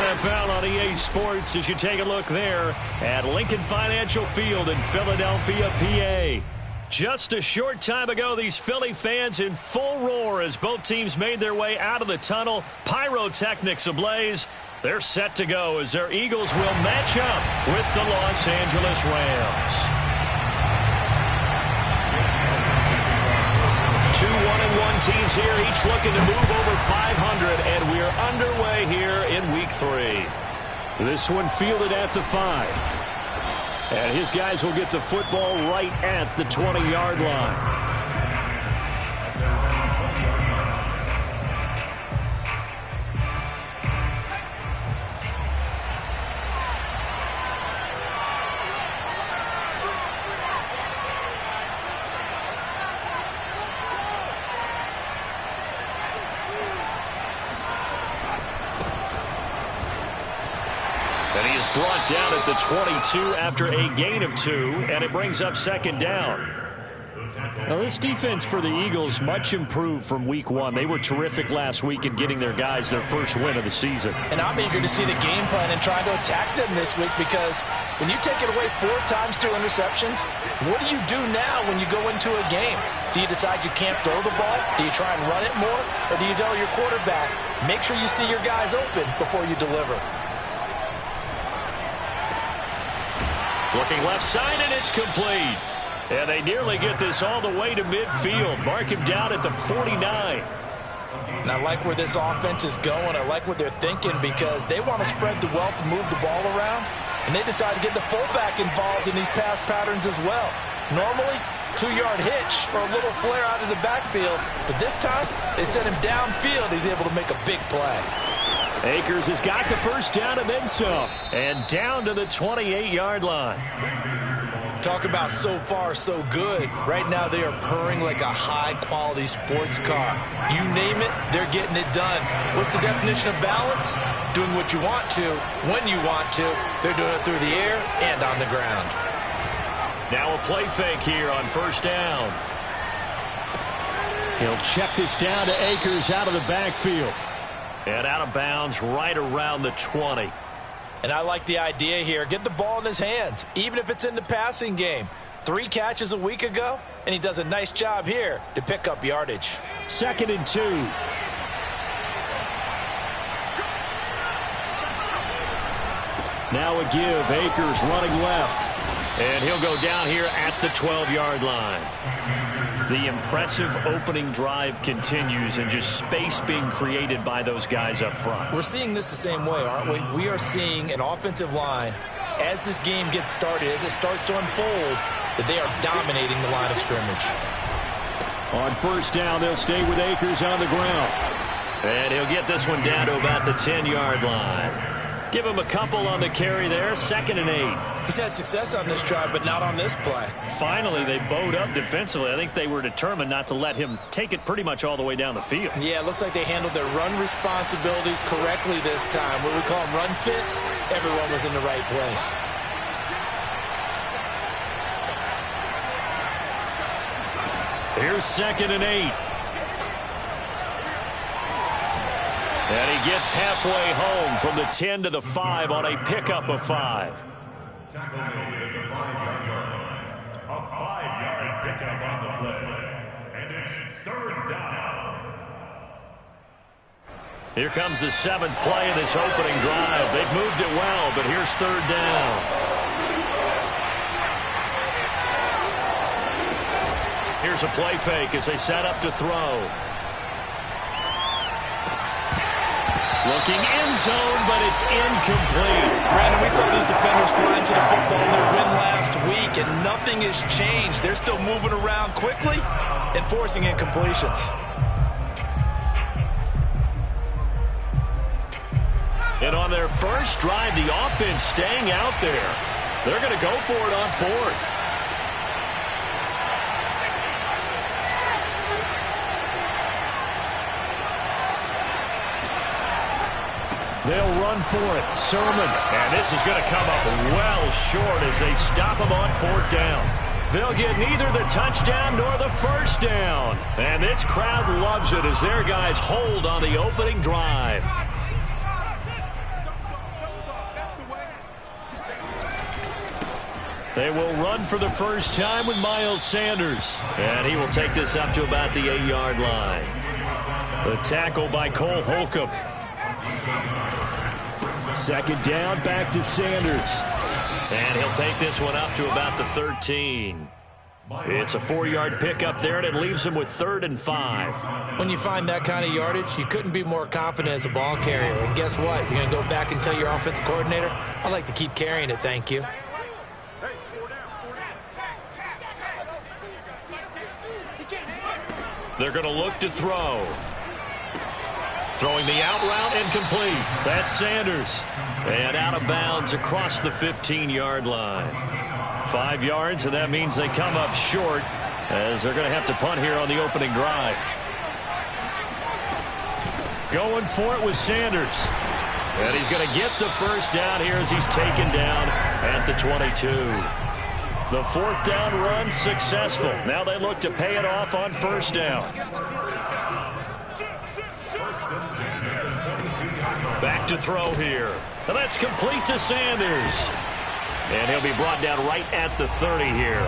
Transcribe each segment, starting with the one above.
NFL on EA Sports as you take a look there at Lincoln Financial Field in Philadelphia, PA. Just a short time ago, these Philly fans in full roar as both teams made their way out of the tunnel. Pyrotechnics ablaze. They're set to go as their Eagles will match up with the Los Angeles Rams. 2 1-1 teams here, each looking to move over 500, and we're underway here in Week 3. This one fielded at the 5. And his guys will get the football right at the 20-yard line. And he is brought down at the 22 after a gain of 2, and it brings up second down. Now, this defense for the Eagles much improved from Week 1. They were terrific last week in getting their guys their first win of the season. And I'm eager to see the game plan and trying to attack them this week, because when you take it away 4 times through interceptions, what do you do now when you go into a game? Do you decide you can't throw the ball? Do you try and run it more? Or do you tell your quarterback, make sure you see your guys open before you deliver? Looking left side, and it's complete. And they nearly get this all the way to midfield. Mark him down at the 49. And I like where this offense is going. I like what they're thinking, because they want to spread the wealth and move the ball around. And they decide to get the fullback involved in these pass patterns as well. Normally, 2-yard hitch or a little flare out of the backfield. But this time, they send him downfield. He's able to make a big play. Akers has got the first down and then some. And down to the 28-yard line. Talk about so far so good. Right now they are purring like a high-quality sports car. You name it, they're getting it done. What's the definition of balance? Doing what you want to, when you want to. They're doing it through the air and on the ground. Now a play fake here on first down. He'll check this down to Akers out of the backfield. And out of bounds right around the 20. And I like the idea here. Get the ball in his hands, even if it's in the passing game. 3 catches a week ago, and he does a nice job here to pick up yardage. 2nd and 2. Now a give. Akers running left. And he'll go down here at the 12-yard line. The impressive opening drive continues, and just space being created by those guys up front. We're seeing this the same way, aren't we? We are seeing an offensive line, as this game gets started, as it starts to unfold, that they are dominating the line of scrimmage. On first down, they'll stay with Akers on the ground. And he'll get this one down to about the 10-yard line. Give him a couple on the carry there. 2nd and 8. He's had success on this drive, but not on this play. Finally, they bowed up defensively. I think they were determined not to let him take it pretty much all the way down the field. Yeah, it looks like they handled their run responsibilities correctly this time. What we call them run fits, everyone was in the right place. Here's 2nd and 8. And he gets halfway home from the 10 to the 5 on a pickup of 5. Tackle made at the 5-yard line. A 5-yard pickup on the play. And it's 3rd down. Here comes the 7th play of this opening drive. They've moved it well, but here's 3rd down. Here's a play fake as they set up to throw. Looking end zone, but it's incomplete. Brandon, we saw these defenders fly into the football in their win last week, and nothing has changed. They're still moving around quickly and forcing incompletions. And on their first drive, the offense staying out there. They're going to go for it on 4th. They'll run for it. Sermon. And this is going to come up well short as they stop him on 4th down. They'll get neither the touchdown nor the first down. And this crowd loves it as their guys hold on the opening drive. They will run for the first time with Miles Sanders. And he will take this up to about the 8-yard line. The tackle by Cole Holcomb. Second down, back to Sanders. And he'll take this one up to about the 13. It's a 4-yard pickup there, and it leaves him with 3rd and 5. When you find that kind of yardage, you couldn't be more confident as a ball carrier. And guess what? You're going to go back and tell your offensive coordinator, I'd like to keep carrying it, thank you. They're going to look to throw. Throwing the out route, incomplete. That's Sanders. And out of bounds across the 15-yard line. 5 yards, and that means they come up short as they're going to have to punt here on the opening drive. Going for it with Sanders. And he's going to get the first down here as he's taken down at the 22. The 4th down run successful. Now they look to pay it off on 1st down. Back to throw here. And that's complete to Sanders. And he'll be brought down right at the 30 here.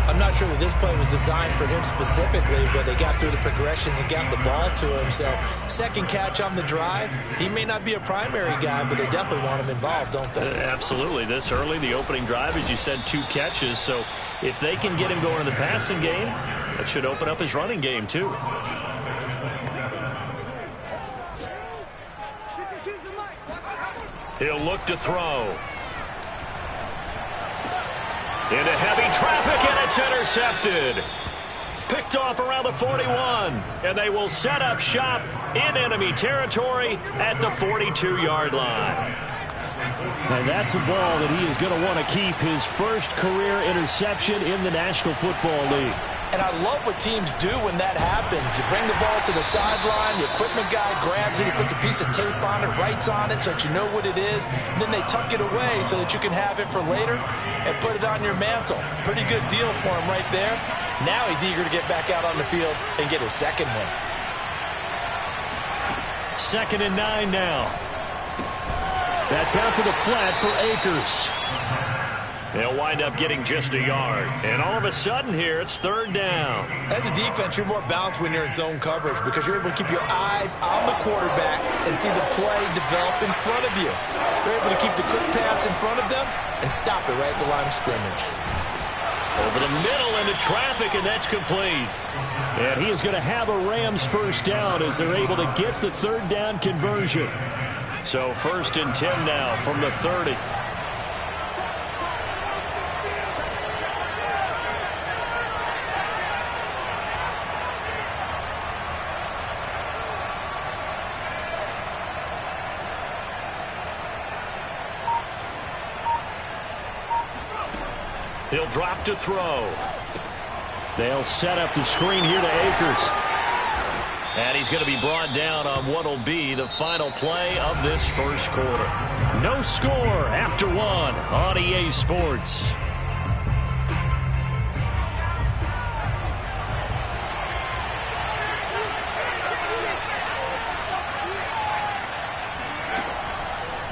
I'm not sure that this play was designed for him specifically, but they got through the progressions and got the ball to him. So, second catch on the drive. He may not be a primary guy, but they definitely want him involved, don't they? Absolutely. This early, the opening drive, as you said, 2 catches. So, if they can get him going in the passing game, that should open up his running game, too. He'll look to throw. Into heavy traffic, and it's intercepted. Picked off around the 41, and they will set up shop in enemy territory at the 42-yard line. And that's a ball that he is going to want to keep, his first career interception in the National Football League. And I love what teams do when that happens. You bring the ball to the sideline, the equipment guy grabs it, he puts a piece of tape on it, writes on it so that you know what it is, and then they tuck it away so that you can have it for later and put it on your mantle. Pretty good deal for him right there. Now he's eager to get back out on the field and get his second one. 2nd and 9 now. That's out to the flat for Akers. They'll wind up getting just a yard. And all of a sudden here, it's 3rd down. As a defense, you're more balanced when you're in zone coverage because you're able to keep your eyes on the quarterback and see the play develop in front of you. You're able to keep the quick pass in front of them and stop it right at the line of scrimmage. Over the middle into traffic, and that's complete. And he is going to have a Rams first down as they're able to get the 3rd down conversion. So 1st and 10 now from the 30. He'll drop to throw. They'll set up the screen here to Akers. And he's going to be brought down on what will be the final play of this first quarter. No score after 1 on EA Sports.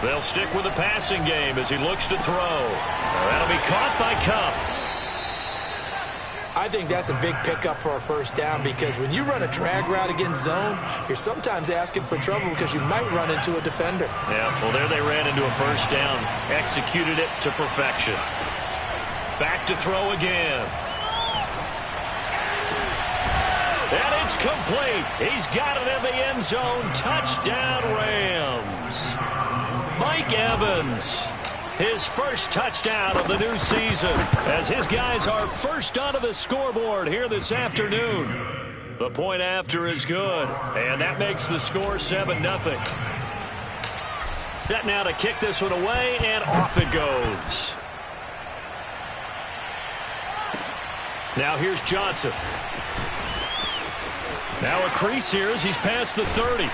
They'll stick with the passing game as he looks to throw. That'll be caught by Kupp. I think that's a big pickup for a first down because when you run a drag route against zone, you're sometimes asking for trouble because you might run into a defender. Yeah, well, there they ran into a first down. Executed it to perfection. Back to throw again. And it's complete. He's got it in the end zone. Touchdown, Rams. Mike Evans, his first touchdown of the new season as his guys are first onto the scoreboard here this afternoon. The point after is good, and that makes the score 7-0. Set now to kick this one away, and off it goes. Now here's Johnson. Now a crease here as he's past the 30.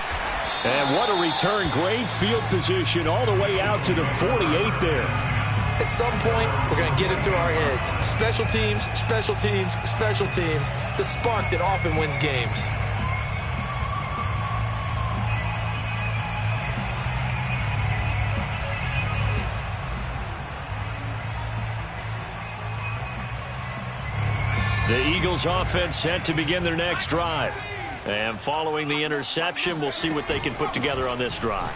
And what a return. Great field position all the way out to the 48 there. At some point, we're going to get it through our heads. Special teams, special teams, special teams. The spark that often wins games. The Eagles offense set to begin their next drive. And following the interception, we'll see what they can put together on this drive.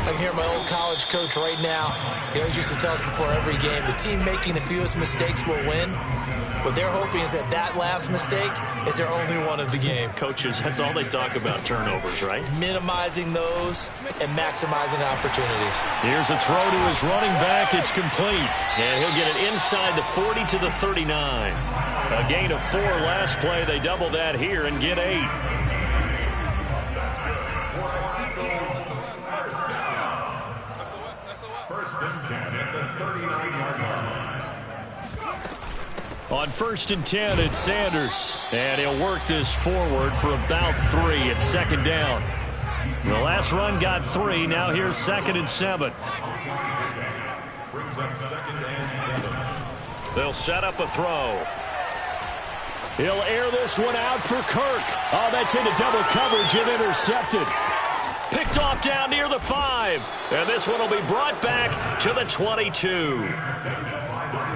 I can hear my old college coach right now. He always used to tell us before every game, the team making the fewest mistakes will win. What they're hoping is that last mistake is their only one of the game. Coaches, that's all they talk about, turnovers, right? Minimizing those and maximizing opportunities. Here's a throw to his running back. It's complete. And he'll get it inside the 40 to the 39. A gain of 4 last play. They double that here and get 8. First and 10 at the 39-yard line. On 1st and 10, it's Sanders. And he'll work this forward for about 3 at 2nd down. The last run got 3. Now here's 2nd and 7. Brings up 2nd and 7. They'll set up a throw. He'll air this one out for Kirk. Oh, that's into double coverage and intercepted. Picked off down near the 5. And this one will be brought back to the 22.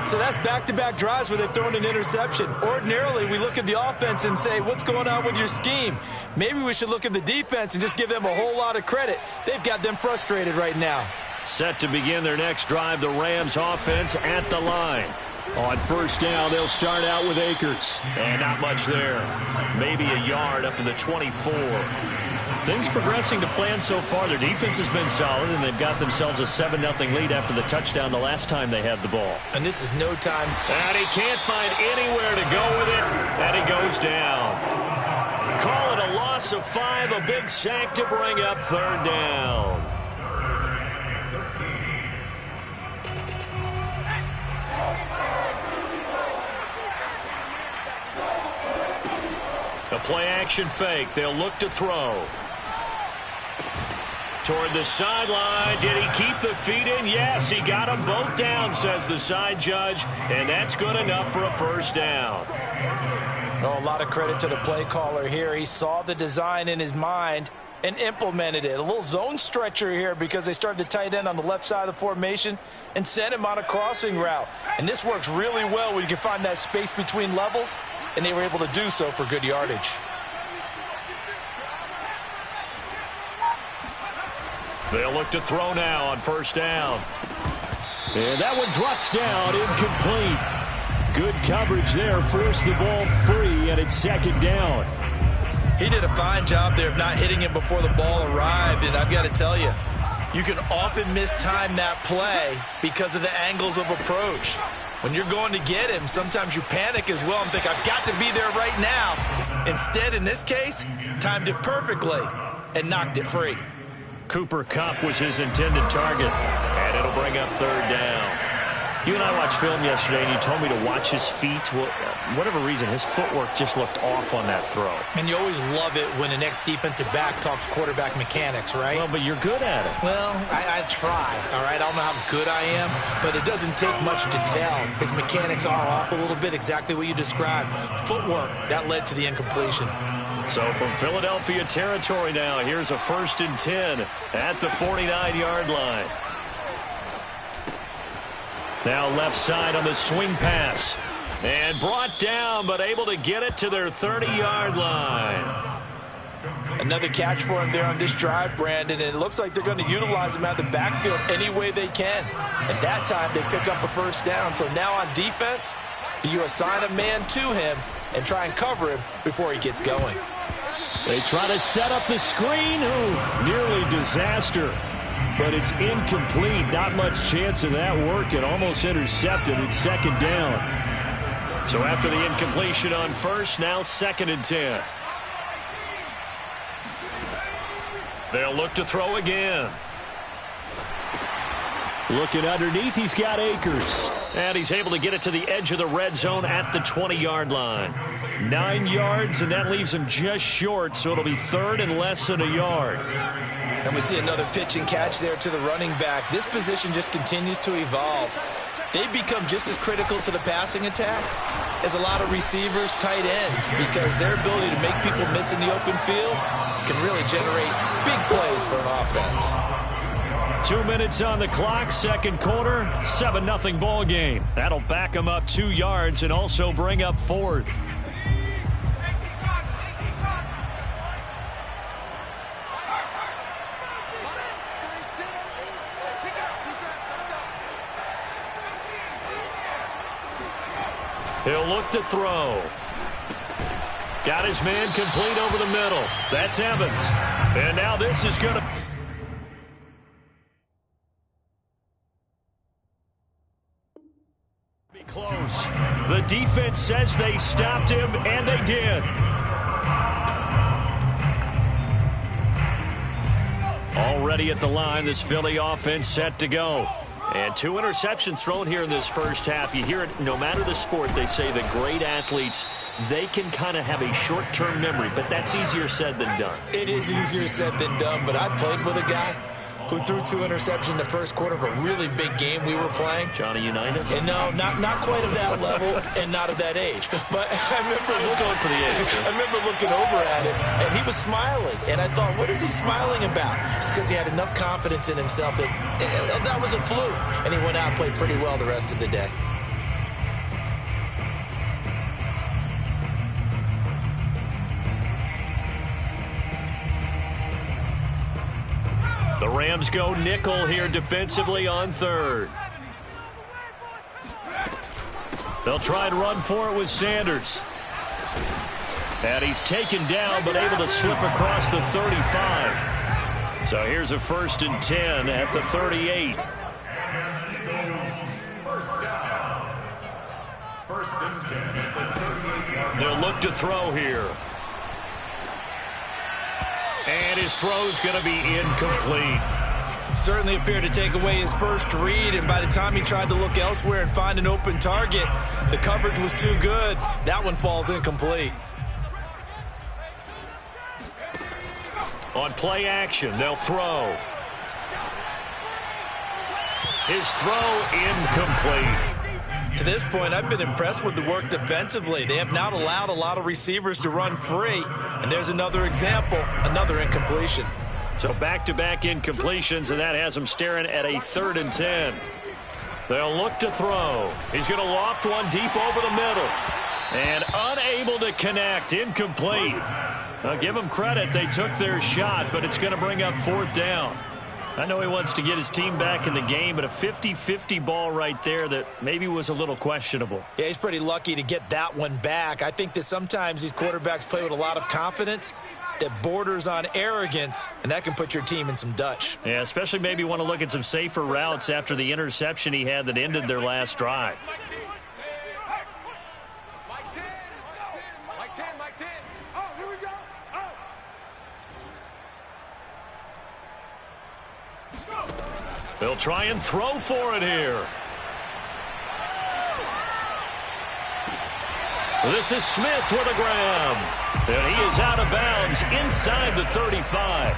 So that's back-to-back drives where they've thrown an interception. Ordinarily, we look at the offense and say, what's going on with your scheme? Maybe we should look at the defense and just give them a whole lot of credit. They've got them frustrated right now. Set to begin their next drive, the Rams offense at the line. On 1st down, they'll start out with Akers. And not much there. Maybe a yard up to the 24. Things progressing to plan so far. Their defense has been solid, and they've got themselves a 7-0 lead after the touchdown the last time they had the ball. And this is no time. And he can't find anywhere to go with it, and he goes down. Call it a loss of 5, a big sack to bring up 3rd down. A play-action fake. They'll look to throw. Toward the sideline. Did he keep the feet in? Yes, he got them both down, says the side judge, and that's good enough for a 1st down. Oh, a lot of credit to the play caller here. He saw the design in his mind and implemented it. A little zone stretcher here because they started the tight end on the left side of the formation and sent him on a crossing route. And this works really well when you can find that space between levels, and they were able to do so for good yardage. They'll look to throw now on 1st down. And that one drops down, incomplete. Good coverage there, forced the ball free, and it's 2nd down. He did a fine job there of not hitting him before the ball arrived, and I've got to tell you, you can often mistime that play because of the angles of approach. When you're going to get him, sometimes you panic as well and think, I've got to be there right now. Instead, in this case, timed it perfectly and knocked it free. Cooper Kupp was his intended target, and it'll bring up 3rd down. You and I watched film yesterday, and you told me to watch his feet. Well, for whatever reason, his footwork just looked off on that throw. And you always love it when the next defensive back talks quarterback mechanics, right? Well, but you're good at it. Well, I try, all right? I don't know how good I am, but it doesn't take much to tell. His mechanics are off a little bit, exactly what you described. Footwork, that led to the incompletion. So from Philadelphia territory now, here's a 1st and 10 at the 49-yard line. Now left side on the swing pass. And brought down, but able to get it to their 30-yard line. Another catch for him there on this drive, Brandon, and it looks like they're going to utilize him out of the backfield any way they can. And that time they pick up a 1st down. So now on defense, you assign a man to him and try and cover him before he gets going. They try to set up the screen. Ooh, nearly disaster. But it's incomplete. Not much chance of that working. Almost intercepted. It's 2nd down. So after the incompletion on 1st, now 2nd and 10. They'll look to throw again. Looking underneath, he's got Akers. And he's able to get it to the edge of the red zone at the 20-yard line. 9 yards, and that leaves him just short, so it'll be 3rd and less than a yard. And we see another pitch and catch there to the running back. This position just continues to evolve. They've become just as critical to the passing attack as a lot of receivers, tight ends, because their ability to make people miss in the open field can really generate big plays for an offense. 2 minutes on the clock, 2nd quarter, 7-0 ball game. That'll back them up 2 yards and also bring up 4th. He'll look to throw. Got his man complete over the middle. That's Evans. And now this is going to be close. The defense says they stopped him, and they did. Already at the line, this Philly offense set to go. And 2 interceptions thrown here in this first half. You hear it, no matter the sport, they say that great athletes, they can kind of have a short-term memory, but that's easier said than done. It is easier said than done, but I played with a guy who threw 2 interceptions in the first quarter of a really big game we were playing. Johnny Unitas? And no, not quite of that level and not of that age. But I remember going for the age. I remember looking over at him, and he was smiling. And I thought, what is he smiling about? It's because he had enough confidence in himself that that was a fluke. And he went out and played pretty well the rest of the day. The Rams go nickel here defensively on 3rd. They'll try and run for it with Sanders. And he's taken down, but able to slip across the 35. So here's a 1st and 10 at the 38. They'll look to throw here. And his throw's going to be incomplete. Certainly appeared to take away his first read, and by the time he tried to look elsewhere and find an open target, the coverage was too good. That one falls incomplete. On play action, they'll throw. His throw incomplete. To this point, I've been impressed with the work defensively. They have not allowed a lot of receivers to run free. And there's another example, another incompletion. So back-to-back incompletions, and that has him staring at a 3rd and 10. They'll look to throw. He's going to loft one deep over the middle. And unable to connect, incomplete. I'll give them credit. They took their shot, but it's going to bring up 4th down. I know he wants to get his team back in the game, but a 50-50 ball right there that maybe was a little questionable. Yeah, he's pretty lucky to get that one back. I think that sometimes these quarterbacks play with a lot of confidence that borders on arrogance, and that can put your team in some Dutch. Yeah, especially maybe want to look at some safer routes after the interception he had that ended their last drive. They'll try and throw for it here. This is Smith with a grab. And he is out of bounds inside the 35.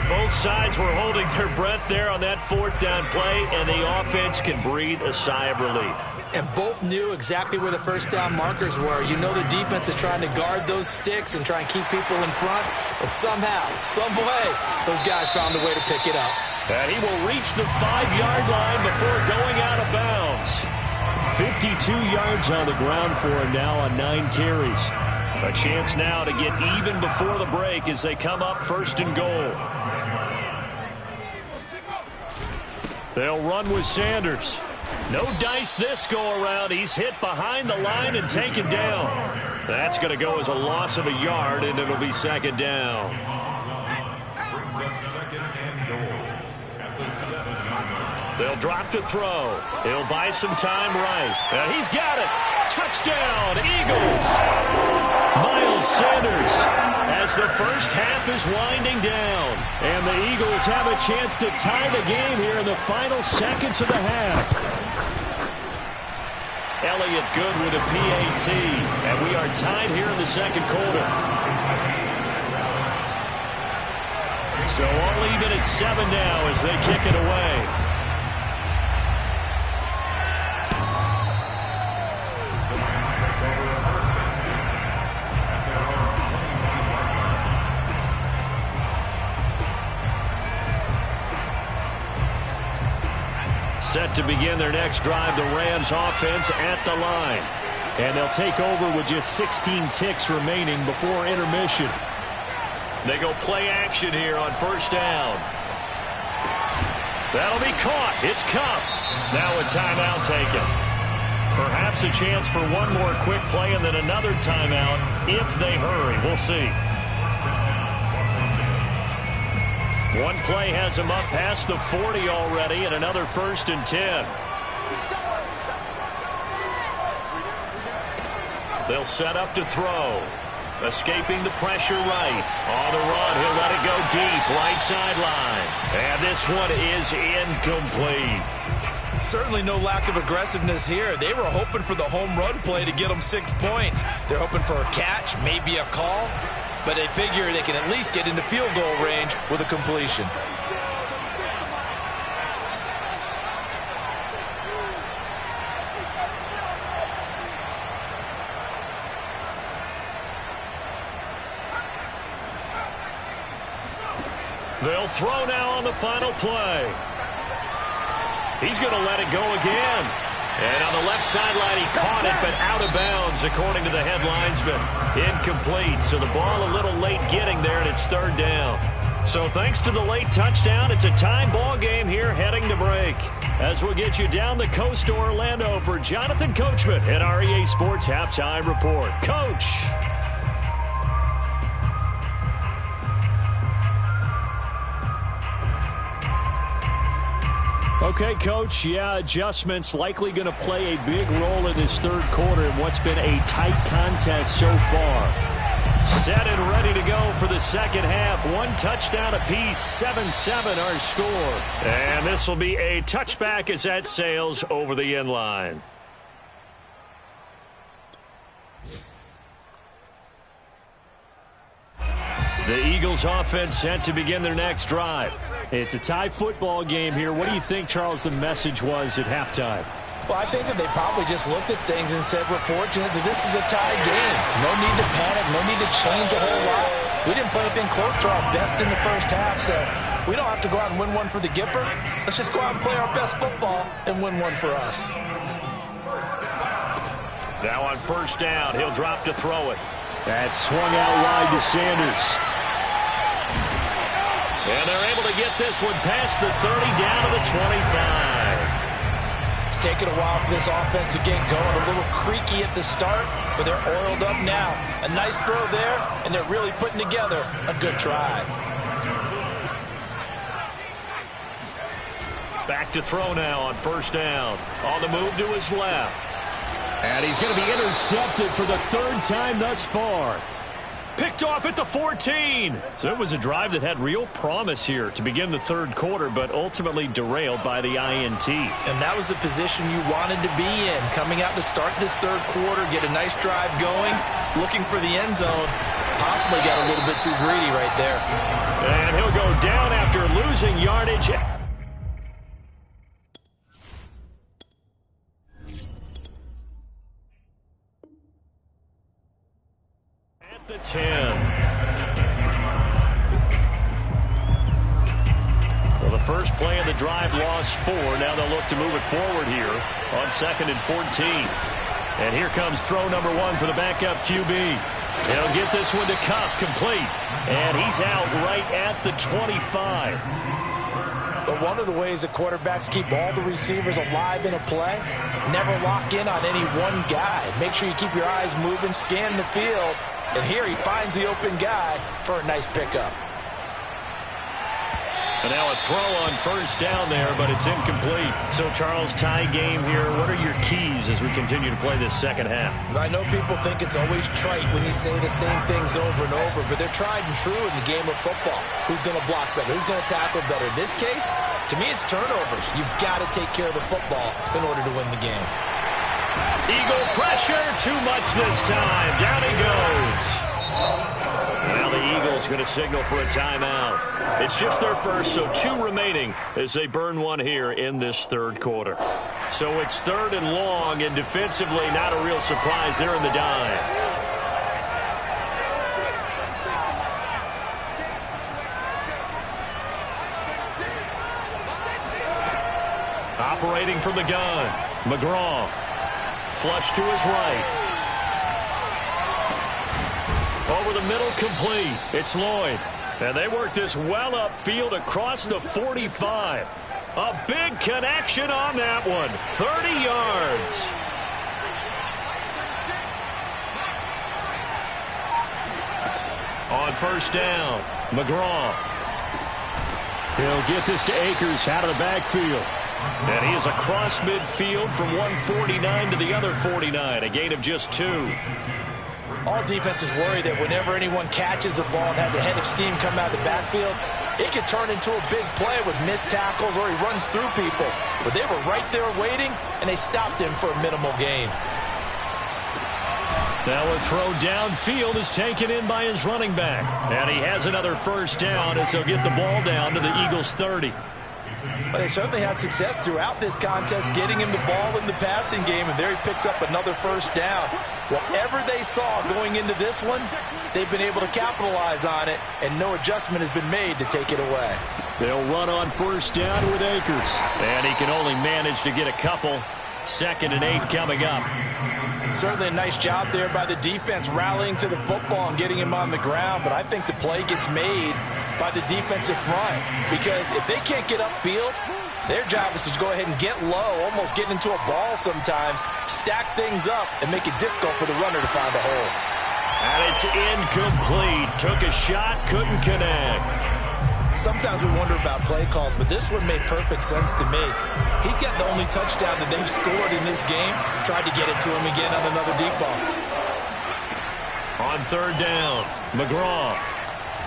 Both sides were holding their breath there on that 4th down play, and the offense can breathe a sigh of relief. And both knew exactly where the 1st down markers were. You know the defense is trying to guard those sticks and try and keep people in front. But somehow, some way, those guys found a way to pick it up. And he will reach the 5-yard line before going out of bounds. 52 yards on the ground for him now on 9 carries. A chance now to get even before the break as they come up 1st and goal. They'll run with Sanders. No dice this go-around. He's hit behind the line and taken down. That's going to go as a loss of a yard, and it'll be 2nd down. Brings up 2nd and goal at the 7-yard line. They'll drop to throw. He'll buy some time right. And he's got it. Touchdown, Eagles. Miles Sanders as the first half is winding down. And the Eagles have a chance to tie the game here in the final seconds of the half. Elliott good with a PAT. And we are tied here in the 2nd quarter. So all even at 7 now as they kick it away. Set to begin their next drive, the Rams offense at the line. And they'll take over with just 16 ticks remaining before intermission. They go play action here on 1st down. That'll be caught. It's Kupp. Now a timeout taken. Perhaps a chance for one more quick play and then another timeout if they hurry. We'll see. One play has them up past the 40 already, and another 1st and 10. They'll set up to throw. Escaping the pressure right. On the run, he'll let it go deep, right sideline. And this one is incomplete. Certainly no lack of aggressiveness here. They were hoping for the home run play to get them 6 points. They're hoping for a catch, maybe a call, but they figure they can at least get into field goal range with a completion. They'll throw now on the final play. He's going to let it go again. And on the left sideline, he caught it, but out of bounds, according to the head linesman. Incomplete, so the ball a little late getting there, and it's 3rd down. So thanks to the late touchdown, it's a tie ball game here heading to break. As we'll get you down the coast to Orlando for Jonathan Coachman at our EA Sports Halftime Report. Coach. Okay, Coach, yeah, adjustments likely going to play a big role in this 3rd quarter in what's been a tight contest so far. Set and ready to go for the 2nd half. 1 touchdown apiece, 7-7 our score. And this will be a touchback as that sails over the end line. The Eagles offense set to begin their next drive. It's a tie football game here. What do you think, Charles, the message was at halftime? Well, I think that they probably just looked at things and said, we're fortunate that this is a tie game. No need to panic, no need to change a whole lot. We didn't play anything close to our best in the 1st half, so we don't have to go out and win one for the Gipper. Let's just go out and play our best football and win one for us. Now on 1st down, he'll drop to throw it. That's swung out wide to Sanders. And they're able to get this one past the 30 down to the 25. It's taken a while for this offense to get going. A little creaky at the start, but they're oiled up now. A nice throw there, and they're really putting together a good drive. Back to throw now on 1st down. On the move to his left. And he's going to be intercepted for the 3rd time thus far. Picked off at the 14. So it was a drive that had real promise here to begin the 3rd quarter, but ultimately derailed by the INT. And that was the position you wanted to be in. Coming out to start this 3rd quarter, get a nice drive going, looking for the end zone. Possibly got a little bit too greedy right there. And he'll go down after losing yardage. The 10. Well, the first play of the drive lost 4. Now they'll look to move it forward here on 2nd and 14. And here comes throw number 1 for the backup QB. He'll get this one to Kupp, complete. And he's out right at the 25. But one of the ways that quarterbacks keep all the receivers alive in a play, never lock in on any one guy. Make sure you keep your eyes moving, scan the field. And here he finds the open guy for a nice pickup. And now a throw on 1st down there, but it's incomplete. So, Charles, tie game here. What are your keys as we continue to play this 2nd half? I know people think it's always trite when you say the same things over and over, but they're tried and true in the game of football. Who's going to block better? Who's going to tackle better? In this case, to me, it's turnovers. You've got to take care of the football in order to win the game. Eagle pressure, too much this time. Down he goes. Now the Eagles going to signal for a timeout. It's just their first, so 2 remaining as they burn one here in this 3rd quarter. So it's 3rd and long, and defensively not a real surprise. They're in the dime. Operating from the gun, McGraw. Flush to his right. Over the middle, complete. It's Lloyd. And they work this well upfield across the 45. A big connection on that one. 30 yards. On first down, McGraw. He'll get this to Akers out of the backfield. And he is across midfield from 149 to the other 49, a gain of just 2. All defenses worry that whenever anyone catches the ball and has a head of steam come out of the backfield, it could turn into a big play with missed tackles or he runs through people. But they were right there waiting, and they stopped him for a minimal gain. Now a throw downfield is taken in by his running back. And he has another first down as he'll get the ball down to the Eagles' 30. But they certainly had success throughout this contest getting him the ball in the passing game, and there he picks up another first down. Whatever they saw going into this one, they've been able to capitalize on it, and no adjustment has been made to take it away. They'll run on first down with Akers. And he can only manage to get a couple. 2nd and 8 coming up. Certainly a nice job there by the defense rallying to the football and getting him on the ground, but I think the play gets made by the defensive front, because if they can't get upfield, their job is to go ahead and get low, almost get into a ball sometimes, stack things up, and make it difficult for the runner to find a hole. And it's incomplete. Took a shot, couldn't connect. Sometimes we wonder about play calls, but this one made perfect sense to me. He's got the only touchdown that they've scored in this game. Tried to get it to him again on another deep ball. On third down, McGraw.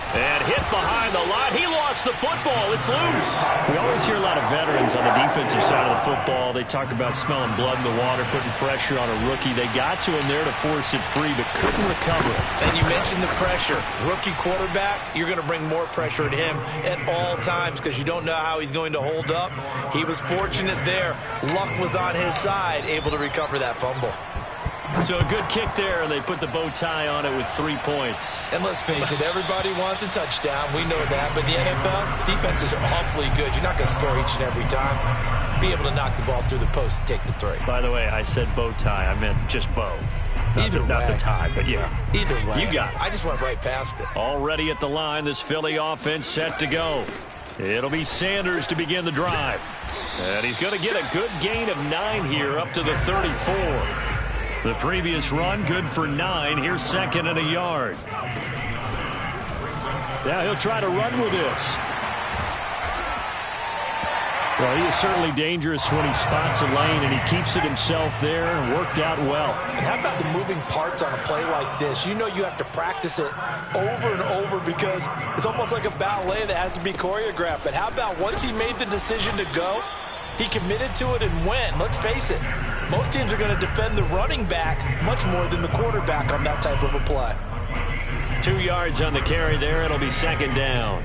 And hit behind the line. He lost the football. It's loose. We always hear a lot of veterans on the defensive side of the football. They talk about smelling blood in the water, putting pressure on a rookie. They got to him there to force it free, but couldn't recover it. And you mentioned the pressure. Rookie quarterback, you're going to bring more pressure at him at all times because you don't know how he's going to hold up. He was fortunate there. Luck was on his side, able to recover that fumble. So a good kick there, and they put the bow tie on it with 3 points. And let's face it, everybody wants a touchdown. We know that. But in the NFL, defenses are awfully good. You're not going to score each and every time. Be able to knock the ball through the post and take the 3. By the way, I said bow tie. I meant just bow. Not the tie, but yeah. Either way. You got it. I just went right past it. Already at the line, this Philly offense set to go. It'll be Sanders to begin the drive. And he's going to get a good gain of 9 here up to the 34. The previous run, good for 9. Here's 2nd and a yard. Now he'll try to run with this. Well, he is certainly dangerous when he spots a lane, and he keeps it himself there. Worked out well. And how about the moving parts on a play like this? You know you have to practice it over and over because it's almost like a ballet that has to be choreographed. But how about once he made the decision to go, he committed to it and went. Let's face it, most teams are going to defend the running back much more than the quarterback on that type of a play. 2 yards on the carry there. It'll be 2nd down.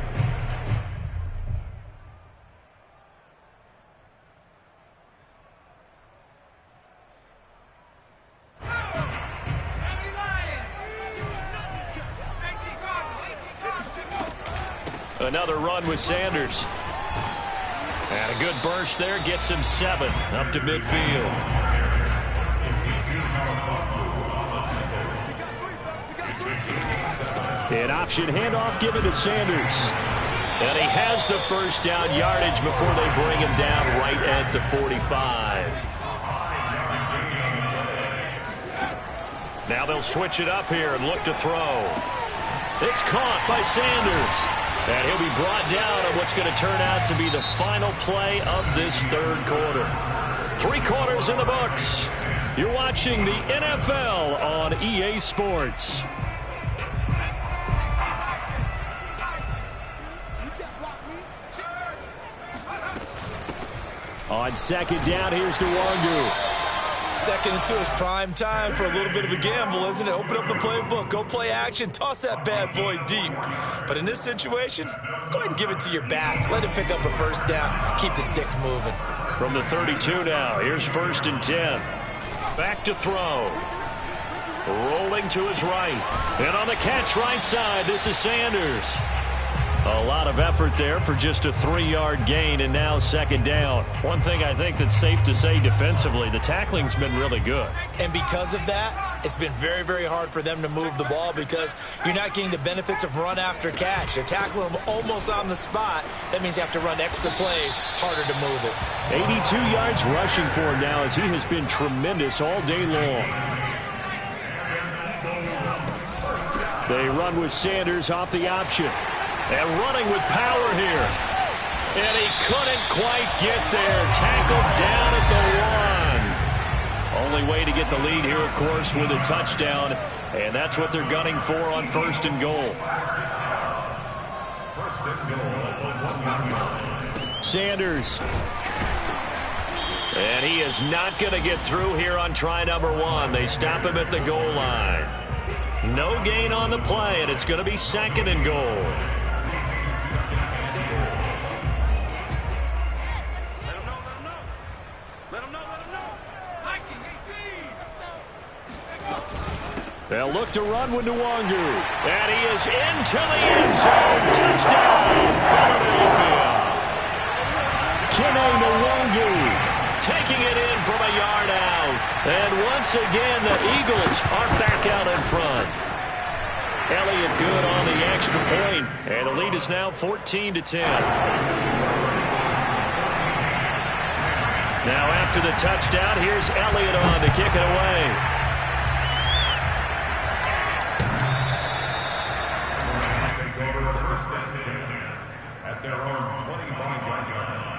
Another run with Sanders. And a good burst there gets him 7 up to midfield. An option handoff given to Sanders. And he has the first down yardage before they bring him down right at the 45. Now they'll switch it up here and look to throw. It's caught by Sanders. And he'll be brought down on what's going to turn out to be the final play of this third quarter. 3 quarters in the books. You're watching the NFL on EA Sports. On 2nd down, here's Nwangu. 2nd and 2 is prime time for a little bit of a gamble, isn't it? Open up the playbook, go play action, toss that bad boy deep. But in this situation, go ahead and give it to your back. Let him pick up a first down. Keep the sticks moving. From the 32 now, here's 1st and 10. Back to throw. Rolling to his right. And on the catch right side, this is Sanders. A lot of effort there for just a 3-yard gain, and now 2nd down. One thing I think that's safe to say defensively, the tackling's been really good. And because of that, it's been very, very hard for them to move the ball because you're not getting the benefits of run after catch. They're tackling them almost on the spot. That means you have to run extra plays, harder to move it. 82 yards rushing for him now as he has been tremendous all day long. They run with Sanders off the option. And running with power here. And he couldn't quite get there. Tackled down at the 1. Only way to get the lead here, of course, with a touchdown. And that's what they're gunning for on 1st and goal. Sanders. And he is not going to get through here on try number 1. They stop him at the goal line. No gain on the play, and it's going to be 2nd and goal. They'll look to run with Nwangu. And he is into the end zone. Touchdown, Philadelphia. Kene Nwangu taking it in from a yard out. And once again, the Eagles are back out in front. Elliott good on the extra point. And the lead is now 14-10. Now after the touchdown, here's Elliott on to kick it away. At their own 25-yard line.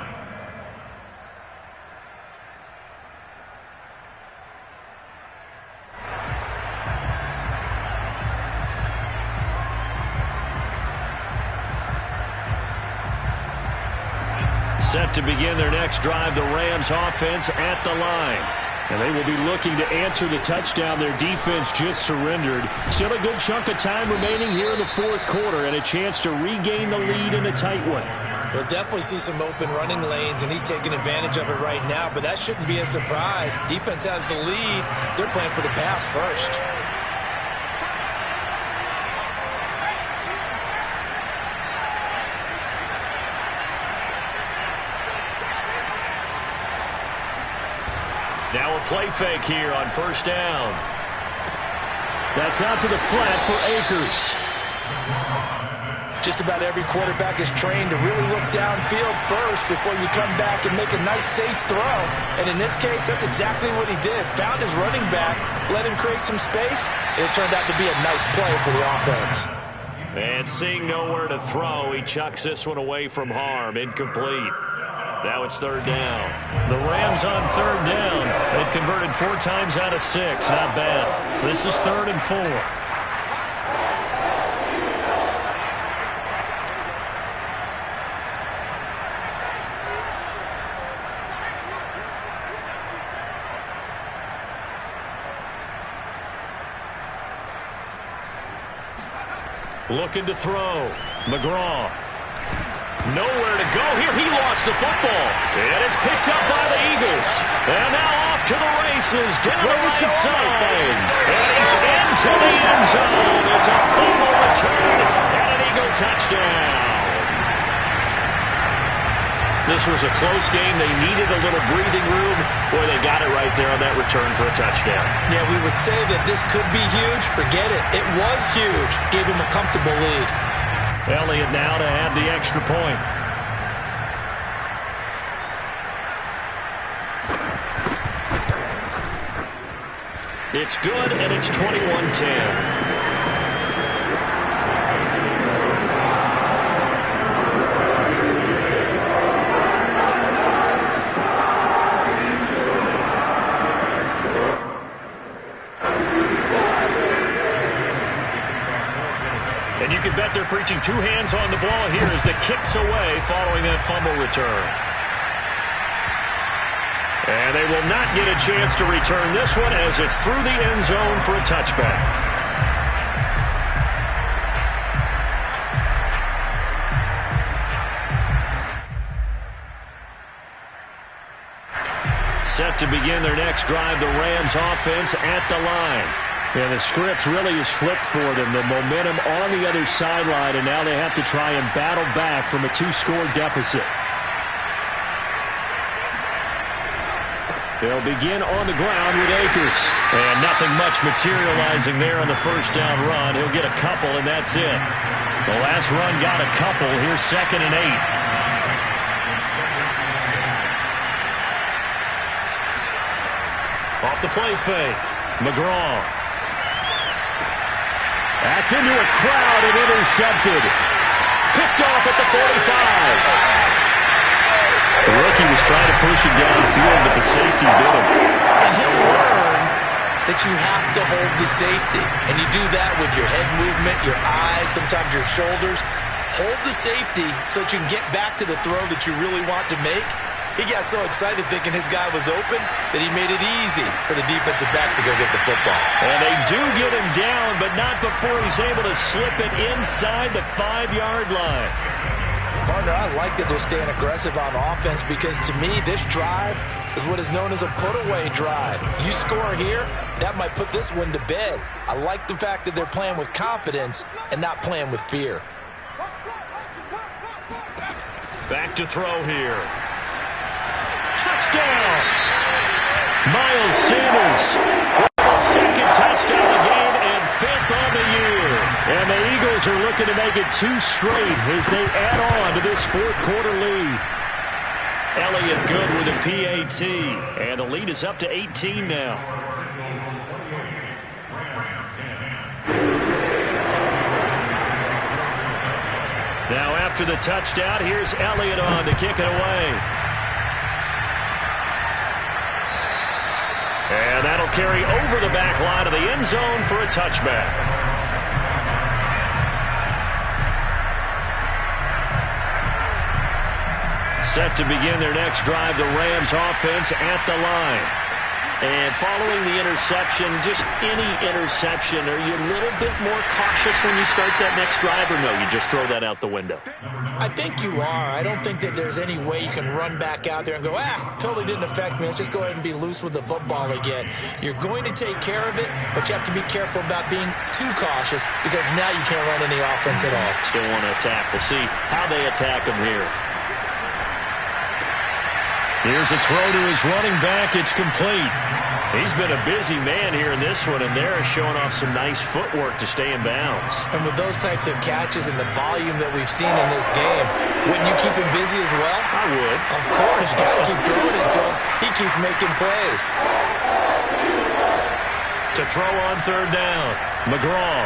Set to begin their next drive, the Rams offense at the line. And they will be looking to answer the touchdown their defense just surrendered. Still a good chunk of time remaining here in the 4th quarter and a chance to regain the lead in a tight one. We'll definitely see some open running lanes, and he's taking advantage of it right now, but that shouldn't be a surprise. Defense has the lead. They're playing for the pass first. Now a play fake here on 1st down. That's out to the flat for Akers. Just about every quarterback is trained to really look downfield first before you come back and make a nice, safe throw. And in this case, that's exactly what he did. Found his running back, let him create some space. It turned out to be a nice play for the offense. And seeing nowhere to throw, he chucks this one away from harm. Incomplete. Now it's 3rd down. The Rams on 3rd down. They've converted 4 times out of 6. Not bad. This is 3rd and 4. Looking to throw. McGraw. Nowhere to go here. He lost the football. It is picked up by the Eagles. And now off to the races down the right side. And he's into the end zone. It's a fumble return and an Eagle touchdown. This was a close game. They needed a little breathing room. Boy, they got it right there on that return for a touchdown. Yeah, we would say that this could be huge. Forget it. It was huge. Gave him a comfortable lead. Elliott now to have the extra point. It's good, and it's 21-10. And you can bet they're preaching 2 hands on the ball here as the kick's away following that fumble return. And they will not get a chance to return this one as it's through the end zone for a touchback. Set to begin their next drive, the Rams offense at the line. Yeah, the script really is flipped for them. The momentum on the other sideline, and now they have to try and battle back from a 2-score deficit. They'll begin on the ground with Akers. And nothing much materializing there on the 1st down run. He'll get a couple, and that's it. The last run got a couple. Here's 2nd and 8. Off the play fake. McGraw. That's into a crowd and intercepted. Picked off at the 45. The rookie was trying to push him downfield, but the safety did him. And he'll learn that you have to hold the safety. And you do that with your head movement, your eyes, sometimes your shoulders. Hold the safety so that you can get back to the throw that you really want to make. He got so excited thinking his guy was open that he made it easy for the defensive back to go get the football. And they do get him down, but not before he's able to slip it inside the 5-yard line. Partner, I like that they're staying aggressive on offense because to me this drive is what is known as a put-away drive. You score here, that might put this one to bed. I like the fact that they're playing with confidence and not playing with fear. Back to throw here. Touchdown! Miles Sanders. Second touchdown of the game and 5th on the year. And the Eagles are looking to make it 2 straight as they add on to this 4th quarter lead. Elliott good with a PAT. And the lead is up to 18 now. Now after the touchdown, here's Elliott on to kick it away. And that'll carry over the back line of the end zone for a touchback. Set to begin their next drive, the Rams offense at the line. And following the interception, just any interception, are you a little bit more cautious when you start that next drive, or no, you just throw that out the window? I think you are. I don't think that there's any way you can run back out there and go, totally didn't affect me. Let's just go ahead and be loose with the football again. You're going to take care of it, but you have to be careful about being too cautious because now you can't run any offense at all. Still want to attack. We'll see how they attack him here. Here's a throw to his running back. It's complete. He's been a busy man here in this one, and they're showing off some nice footwork to stay in bounds. And with those types of catches and the volume that we've seen in this game, wouldn't you keep him busy as well? I would. Of course. You got to keep throwing it to him. He keeps making plays. To throw on 3rd down, McGraw.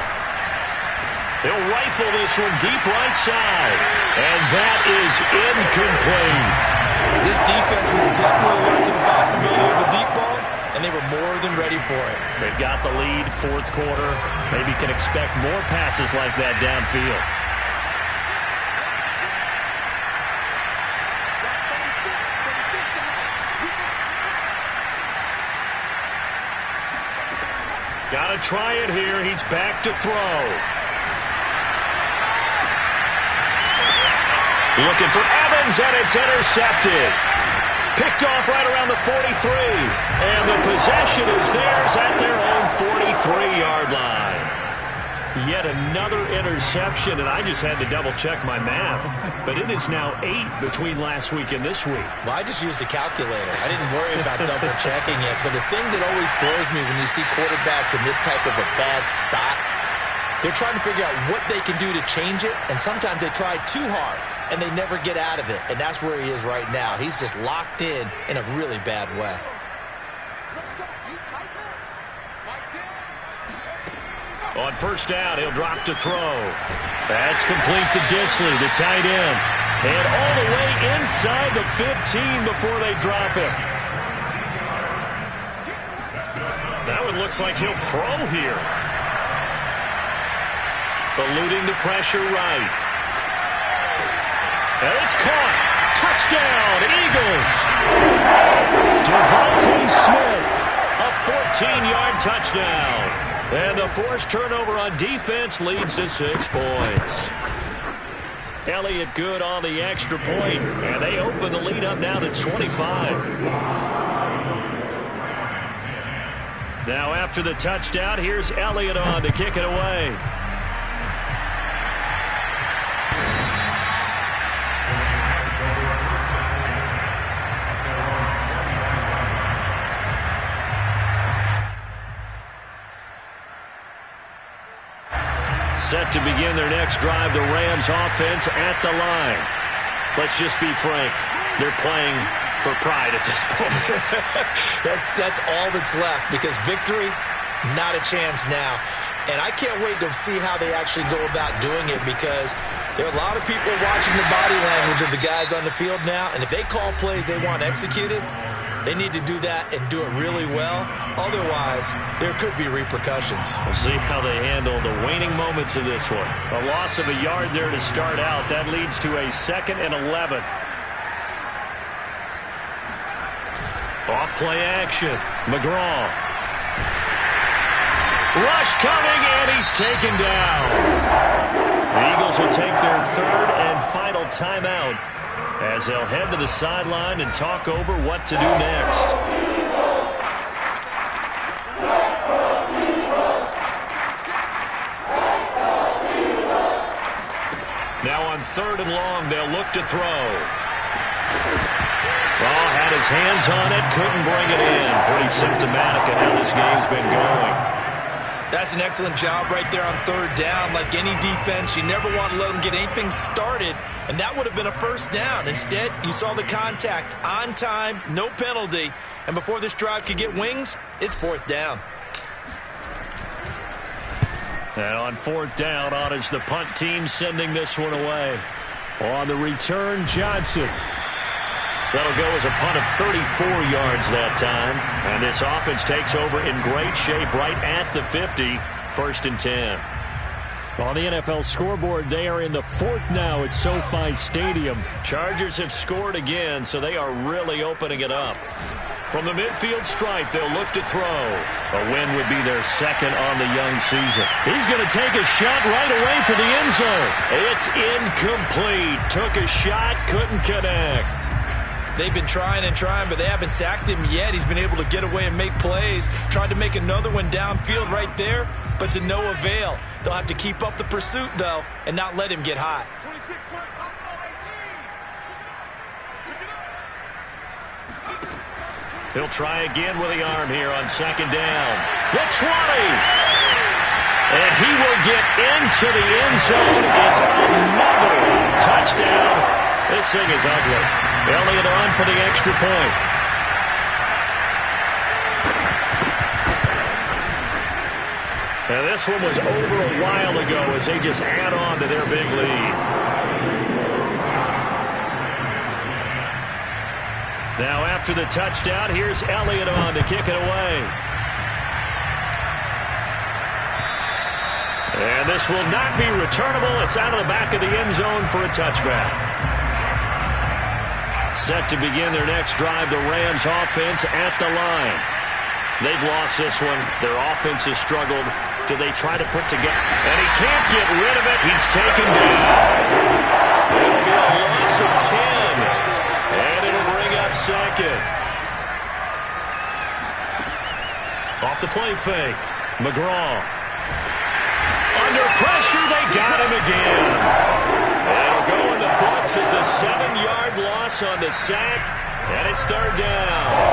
He'll rifle this one deep right side. And that is incomplete. This defense was definitely alert to the possibility of the deep ball, and they were more than ready for it. They've got the lead, 4th quarter. Maybe can expect more passes like that downfield. Got to try it here. He's back to throw. Looking for Evans, and it's intercepted. Picked off right around the 43. And the possession is theirs at their own 43-yard line. Yet another interception, and I just had to double-check my math. But it is now 8 between last week and this week. Well, I just used a calculator. I didn't worry about double-checking it. But the thing that always throws me when you see quarterbacks in this type of a bad spot, they're trying to figure out what they can do to change it, and sometimes they try too hard, and they never get out of it. And that's where he is right now. He's just locked in a really bad way. On 1st down, he'll drop to throw. That's complete to Disley, the tight end. And all the way inside the 15 before they drop him. That one looks like he'll throw here. Eluding the pressure right. And it's caught. Touchdown, Eagles. Devontae Smith, a 14-yard touchdown. And the forced turnover on defense leads to 6 points. Elliott good on the extra point, and they open the lead up now to 25. Now after the touchdown, here's Elliott on to kick it away. Set to begin their next drive, the Rams offense at the line. Let's just be frank. They're playing for pride at this point. That's all that's left, because victory, not a chance now. And I can't wait to see how they actually go about doing it, because there are a lot of people watching the body language of the guys on the field now, and if they call plays they want executed, they need to do that and do it really well. Otherwise, there could be repercussions. We'll see how they handle the waning moments of this one. A loss of a yard there to start out. That leads to a 2nd and 11. Off play action. McGraw. Rush coming, and he's taken down. The Eagles will take their 3rd and final timeout as they'll head to the sideline and talk over what to do next. Now on 3rd and long, they'll look to throw. Raw had his hands on it, couldn't bring it in. Pretty symptomatic of how this game's been going. That's an excellent job right there on 3rd down. Like any defense, you never want to let them get anything started, and that would have been a 1st down. Instead, you saw the contact on time, no penalty, and before this drive could get wings, it's 4th down. And on 4th down, on is the punt team sending this one away. On the return, Johnson. That'll go as a punt of 34 yards that time. And this offense takes over in great shape right at the 50. 1st and 10. On the NFL scoreboard, they are in the 4th now at SoFi Stadium. Chargers have scored again, so they are really opening it up. From the midfield stripe, they'll look to throw. A win would be their 2nd on the young season. He's going to take a shot right away for the end zone. It's incomplete. Took a shot, couldn't connect. They've been trying and trying, but they haven't sacked him yet. He's been able to get away and make plays. Tried to make another one downfield right there, but to no avail. They'll have to keep up the pursuit, though, and not let him get hot. He'll try again with the arm here on 2nd down. The 20! And he will get into the end zone. It's another touchdown. This thing is ugly. Elliott on for the extra point. Now this one was over a while ago as they just add on to their big lead. Now after the touchdown, here's Elliott on to kick it away. And this will not be returnable. It's out of the back of the end zone for a touchback. Set to begin their next drive, the Rams offense at the line. They've lost this one. Their offense has struggled. Do they try to put together? And he can't get rid of it. He's taken down. It'll be a loss of 10. And it'll bring up 2nd. Off the play fake. McGraw. Under pressure, they got him again. It'll go in the books as a 7-yard loss on the sack, and it's 3rd down.